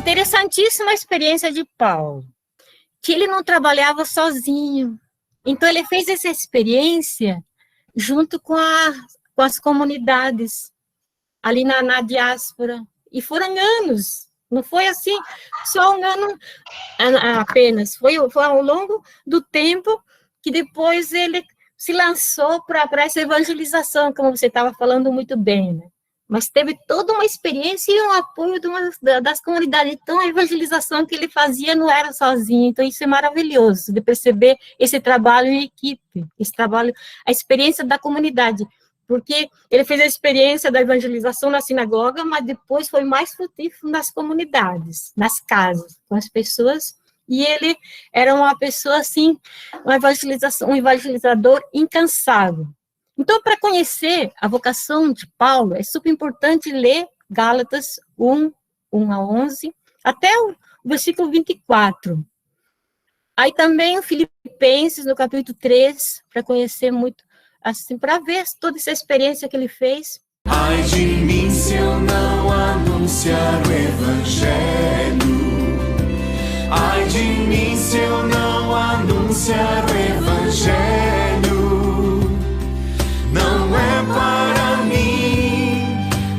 interessantíssima experiência de Paulo, que ele não trabalhava sozinho. Então, ele fez essa experiência junto com as comunidades, ali na diáspora. E foram anos, não foi assim, só um ano apenas. Foi ao longo do tempo que depois ele se lançou para essa evangelização, como você estava falando muito bem, né? Mas teve toda uma experiência e um apoio das comunidades. Então, a evangelização que ele fazia não era sozinho. Então, isso é maravilhoso, de perceber esse trabalho em equipe, esse trabalho, a experiência da comunidade. Porque ele fez a experiência da evangelização na sinagoga, mas depois foi mais frutífero nas comunidades, nas casas, com as pessoas. E ele era uma pessoa, assim, um evangelizador incansável. Então, para conhecer a vocação de Paulo, é super importante ler Gálatas 1, 1 a 11, até o versículo 24. Aí também o Filipenses, no capítulo 3, para conhecer muito, assim, para ver toda essa experiência que ele fez. Ai de mim se eu não anunciar o Evangelho. Ai de mim se eu não anunciar o Evangelho. Não é para mim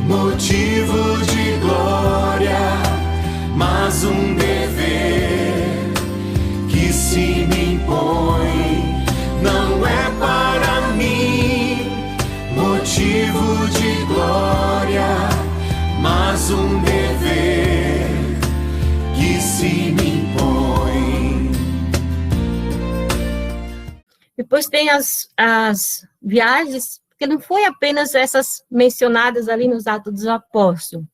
motivo de glória, mas um dever que se me impõe. Não é para mim motivo de glória, mas um dever que se me impõe. Depois tem as viagens, que não foi apenas essas mencionadas ali nos Atos dos Apóstolos.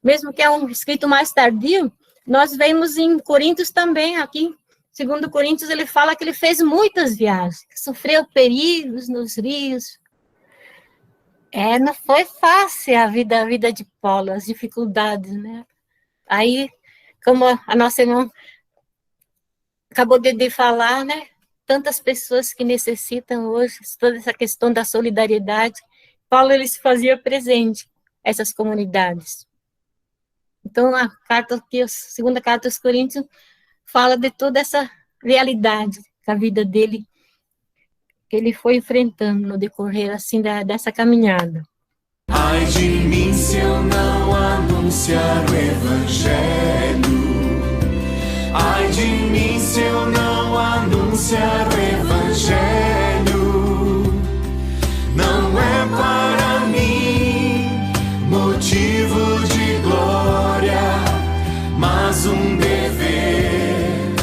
Mesmo que é um escrito mais tardio, nós vemos em Coríntios também, aqui, segundo Coríntios, ele fala que ele fez muitas viagens, sofreu perigos nos rios. Não foi fácil a vida de Paulo, as dificuldades, né? Aí, como a nossa irmã acabou de falar, né? Tantas pessoas que necessitam hoje, toda essa questão da solidariedade, Paulo, ele se fazia presente a essas comunidades. Então, a carta aqui, a segunda carta aos Coríntios, fala de toda essa realidade da vida dele, que ele foi enfrentando no decorrer, assim, dessa caminhada. Ai de mim se eu não anunciar o Evangelho. Ai de mim se eu não anunciar o Evangelho. Não é para mim motivo de glória, mas um dever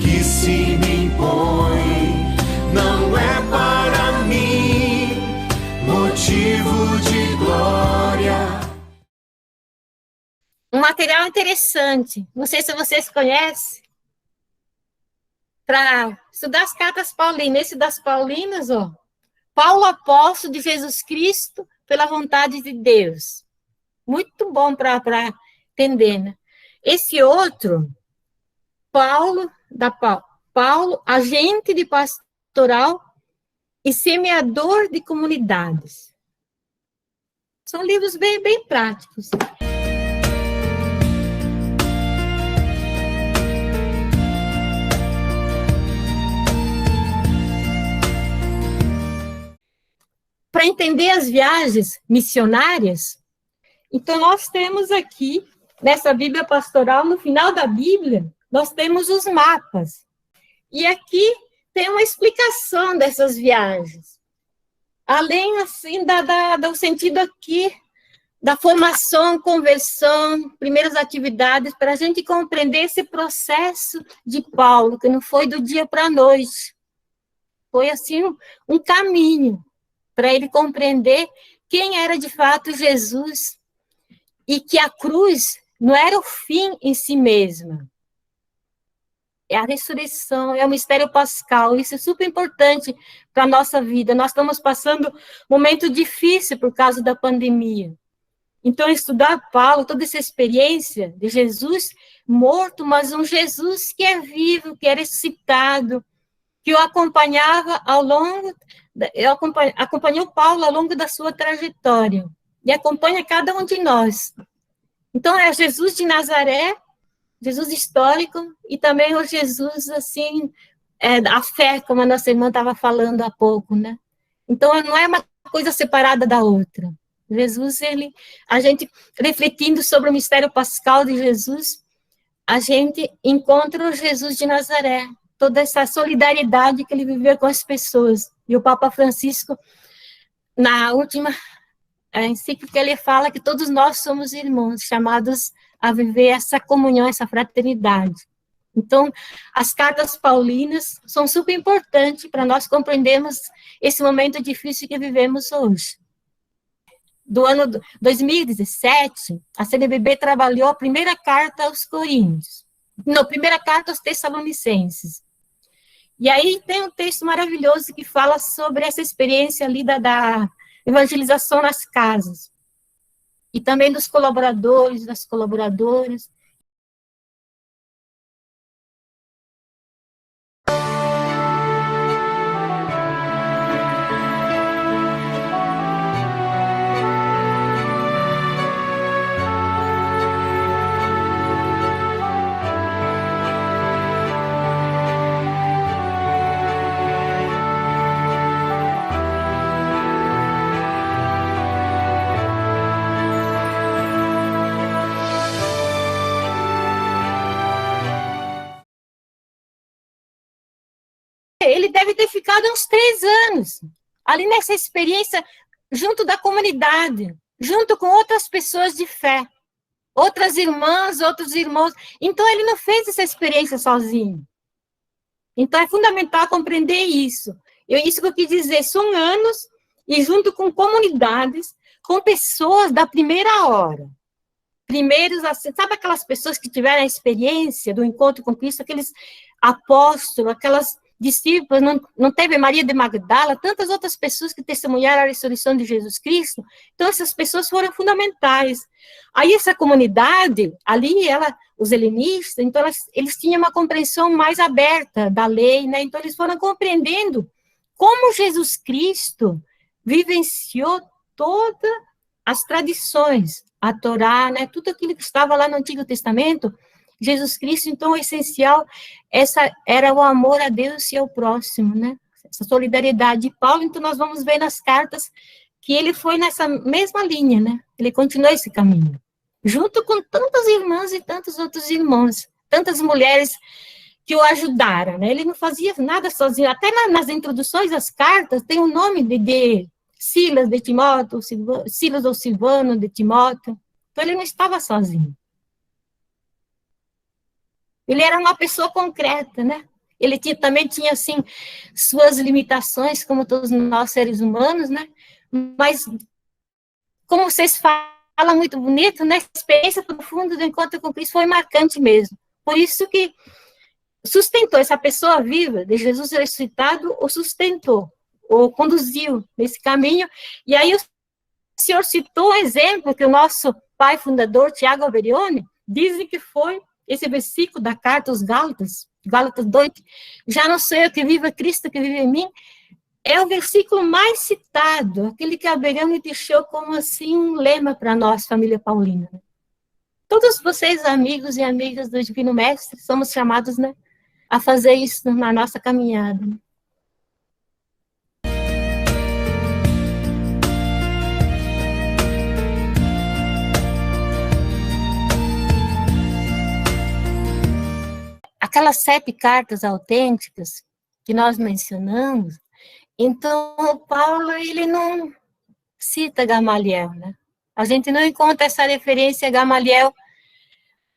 que se me impõe. Não é para mim motivo de glória. Um material interessante, não sei se vocês conhecem, para estudar as cartas paulinas. Esse das paulinas, ó, Paulo, apóstolo de Jesus Cristo, pela vontade de Deus. Muito bom para entender, né? Esse outro, Paulo, agente de pastoral e semeador de comunidades. São livros bem práticos. Para entender as viagens missionárias, então nós temos aqui, nessa Bíblia Pastoral, no final da Bíblia, nós temos os mapas. E aqui tem uma explicação dessas viagens. Além, assim, do sentido aqui, da formação, conversão, primeiras atividades, para a gente compreender esse processo de Paulo, que não foi do dia para a noite. Foi, assim, um caminho para ele compreender quem era de fato Jesus e que a cruz não era o fim em si mesma. É a ressurreição, é o mistério pascal. Isso é super importante para a nossa vida. Nós estamos passando um momento difícil por causa da pandemia. Então, estudar Paulo, toda essa experiência de Jesus morto, mas um Jesus que é vivo, que é ressuscitado, que o acompanhava acompanhou Paulo ao longo da sua trajetória, e acompanha cada um de nós. Então, é Jesus de Nazaré, Jesus histórico, e também o Jesus, assim, a fé, como a nossa irmã estava falando há pouco, né? Então, não é uma coisa separada da outra. Jesus, a gente, refletindo sobre o mistério pascal de Jesus, a gente encontra o Jesus de Nazaré, toda essa solidariedade que ele viveu com as pessoas. E o Papa Francisco, na última encíclica, ele fala que todos nós somos irmãos, chamados a viver essa comunhão, essa fraternidade. Então, as cartas paulinas são super importantes para nós compreendermos esse momento difícil que vivemos hoje. Do ano 2017, a CNBB trabalhou a primeira carta aos Coríntios, não, primeira carta aos Tessalonicenses. E aí tem um texto maravilhoso que fala sobre essa experiência ali da evangelização nas casas, e também dos colaboradores, das colaboradoras. Ele deve ter ficado uns 3 anos, ali nessa experiência, junto da comunidade, junto com outras pessoas de fé, outras irmãs, outros irmãos. Então, ele não fez essa experiência sozinho. Então, é fundamental compreender isso. Isso que eu quis dizer, são anos, e junto com comunidades, com pessoas da primeira hora. Primeiros, sabe aquelas pessoas que tiveram a experiência do encontro com Cristo, aqueles apóstolos, aquelas discípulos, não teve Maria de Magdala, tantas outras pessoas que testemunharam a ressurreição de Jesus Cristo. Então, essas pessoas foram fundamentais. Aí, essa comunidade, ali, os helenistas, então, eles tinham uma compreensão mais aberta da lei, né? Então, eles foram compreendendo como Jesus Cristo vivenciou todas as tradições, a Torá, né? Tudo aquilo que estava lá no Antigo Testamento. Jesus Cristo, então, o essencial, era o amor a Deus e ao próximo, né? Essa solidariedade de Paulo. Então, nós vamos ver nas cartas que ele foi nessa mesma linha, né? Ele continuou esse caminho, junto com tantas irmãs e tantos outros irmãos, tantas mulheres que o ajudaram, né? Ele não fazia nada sozinho. Até nas introduções às cartas, tem o nome de Silas, de Timóteo, Silas ou Silvano, de Timóteo. Então, ele não estava sozinho. Ele era uma pessoa concreta, né? Ele também tinha, assim, suas limitações, como todos nós seres humanos, né? Mas, como vocês falam muito bonito, né? A experiência profunda do encontro com Cristo foi marcante mesmo. Por isso que sustentou, essa pessoa viva de Jesus ressuscitado, o sustentou, o conduziu nesse caminho. E aí o senhor citou um exemplo que o nosso pai fundador, Tiago Alberione, dizem que foi esse versículo da carta aos Gálatas, Gálatas 2, já não sou eu que vivo, é Cristo que vive em mim, é o versículo mais citado, aquele que Alberione deixou como assim um lema para nós, família paulina. Todos vocês, amigos e amigas do Divino Mestre, somos chamados, né, a fazer isso na nossa caminhada. Aquelas 7 cartas autênticas que nós mencionamos, então, o Paulo, ele não cita Gamaliel, né? A gente não encontra essa referência a Gamaliel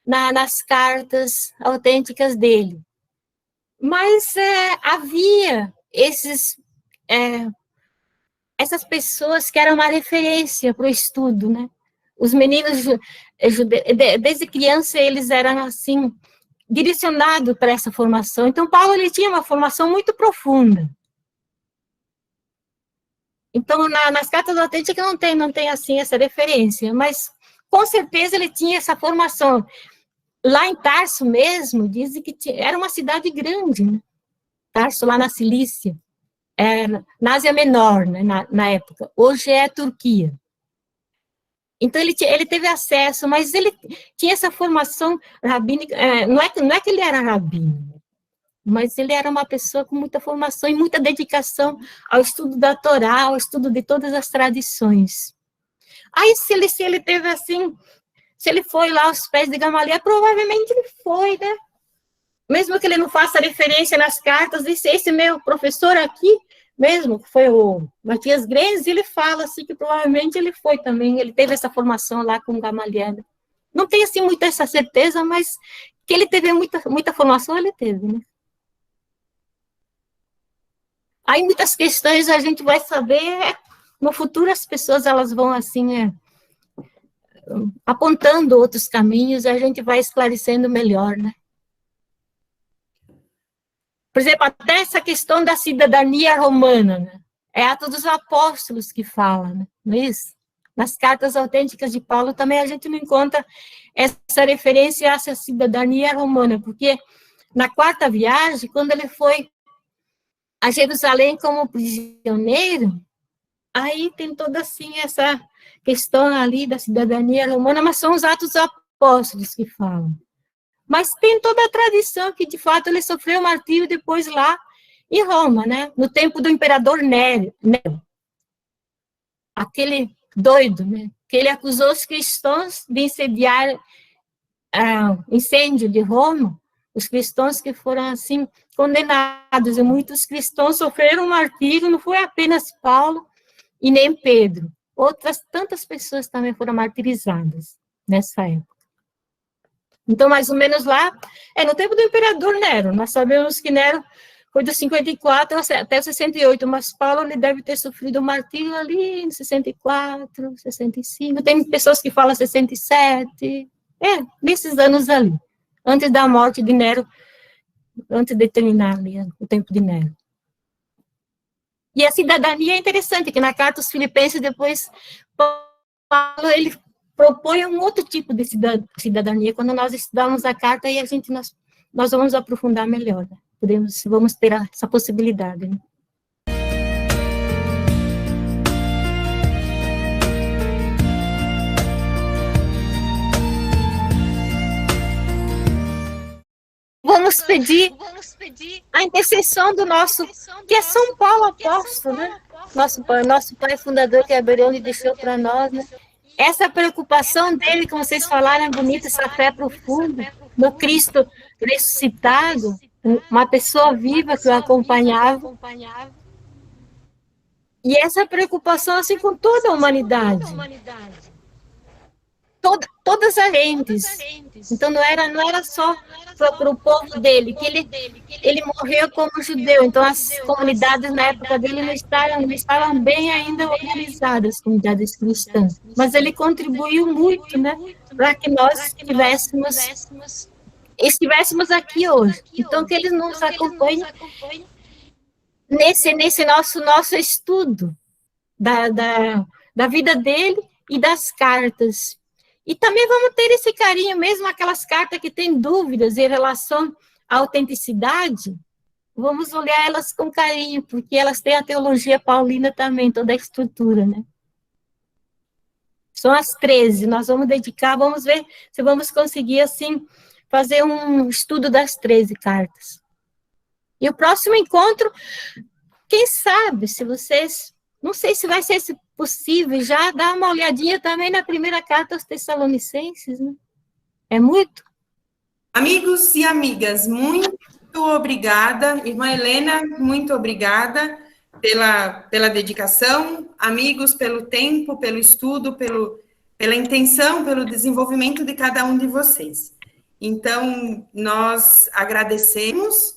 nas cartas autênticas dele. Mas havia essas pessoas que eram uma referência para o estudo, né? Os meninos, desde criança, eles eram, assim, direcionado para essa formação. Então, Paulo, ele tinha uma formação muito profunda. Então, nas cartas autênticas não tem assim, essa referência, mas, com certeza, ele tinha essa formação. Lá em Tarso mesmo, dizem que era uma cidade grande, né? Tarso, lá na Cilícia, na Ásia Menor, né? na época. Hoje é a Turquia. Então, ele teve acesso, mas ele tinha essa formação rabínica, não é que ele era rabino, mas ele era uma pessoa com muita formação e muita dedicação ao estudo da Torá, ao estudo de todas as tradições. Aí, se ele teve assim, se ele foi lá aos pés de Gamaliel, provavelmente ele foi, né? Mesmo que ele não faça referência nas cartas, esse meu professor aqui, mesmo, que foi o Matias Grenz, ele fala assim que provavelmente ele foi também, ele teve essa formação lá com Gamaliel. Não tenho assim muita essa certeza, mas que ele teve muita formação, ele teve, né? Aí muitas questões a gente vai saber, no futuro as pessoas elas vão assim, apontando outros caminhos, e a gente vai esclarecendo melhor, né? Por exemplo, até essa questão da cidadania romana, né? É Atos dos Apóstolos que fala, né? Não é isso? Nas cartas autênticas de Paulo também a gente não encontra essa referência a essa cidadania romana, porque na quarta viagem, quando ele foi a Jerusalém como prisioneiro, aí tem toda assim essa questão ali da cidadania romana, mas são os Atos dos Apóstolos que falam. Mas tem toda a tradição que, de fato, ele sofreu martírio depois lá em Roma, né? No tempo do imperador Nero, aquele doido, né? Que ele acusou os cristãos de incendiar incêndio de Roma, os cristãos que foram, assim, condenados, e muitos cristãos sofreram martírio, não foi apenas Paulo e nem Pedro, outras tantas pessoas também foram martirizadas nessa época. Então, mais ou menos lá, no tempo do imperador Nero, nós sabemos que Nero foi dos 54 até 68, mas Paulo ele deve ter sofrido o martírio ali em 64, 65, tem pessoas que falam 67, nesses anos ali, antes da morte de Nero, antes de terminar ali o tempo de Nero. E a cidadania é interessante, que na carta aos Filipenses, depois, Paulo, ele propõe um outro tipo de cidadania. Quando nós estudamos a carta, aí nós vamos aprofundar melhor, né? Vamos ter essa possibilidade, né? Vamos pedir a intercessão do nosso, que é São Paulo Apóstolo, né? Nosso pai fundador, que Alberoni deixou para nós, né? Essa preocupação dele, como vocês falaram, é bonita, essa fé profunda no Cristo ressuscitado, uma pessoa viva que o acompanhava. E essa preocupação, assim, com toda a humanidade. Todas as gentes. Então, não era só para o povo dele, que ele morreu como judeu. Então, as comunidades na época dele não estavam bem ainda organizadas, as comunidades cristãs. Mas ele contribuiu muito, né, para que nós estivéssemos aqui hoje. Então, que eles nos acompanhem nesse nosso estudo da vida dele e das cartas. E também vamos ter esse carinho, mesmo aquelas cartas que têm dúvidas em relação à autenticidade, vamos olhar elas com carinho, porque elas têm a teologia paulina também, toda a estrutura, né? São as 13, nós vamos dedicar, vamos ver se vamos conseguir, assim, fazer um estudo das 13 cartas. E o próximo encontro, quem sabe, se vocês, não sei se vai ser possível, já dar uma olhadinha também na primeira carta aos Tessalonicenses, né? É muito? Amigos e amigas, muito obrigada. Irmã Helena, muito obrigada pela dedicação. Amigos, pelo tempo, pelo estudo, pela intenção, pelo desenvolvimento de cada um de vocês. Então, nós agradecemos.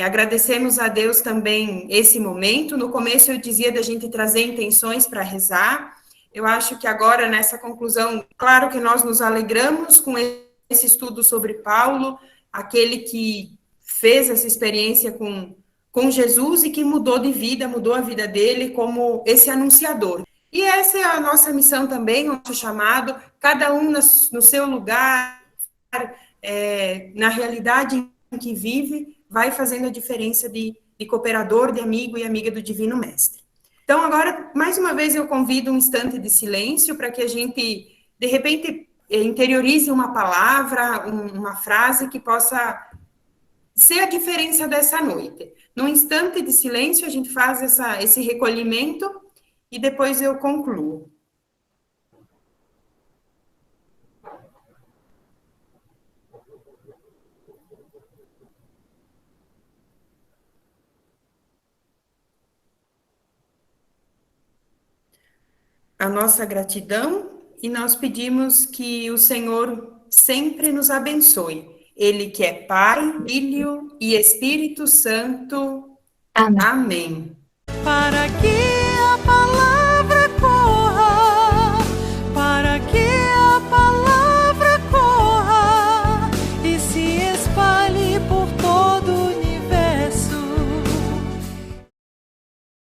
Agradecemos a Deus também esse momento. No começo eu dizia da gente trazer intenções para rezar. Eu acho que agora, nessa conclusão, claro que nós nos alegramos com esse estudo sobre Paulo, aquele que fez essa experiência com Jesus e que mudou de vida, mudou a vida dele como esse anunciador. E essa é a nossa missão também, o nosso chamado, cada um no seu lugar, na realidade em que vive, vai fazendo a diferença de cooperador, de amigo e amiga do Divino Mestre. Então, Então, agora, mais uma vez, eu convido um instante de silêncio para que a gente, de repente, interiorize uma palavra, uma frase que possa ser a diferença dessa noite. Num instante de silêncio, a gente faz esse recolhimento e depois eu concluo. A nossa gratidão e nós pedimos que o Senhor sempre nos abençoe. Ele que é Pai, Filho e Espírito Santo. Amém. Amém. Para que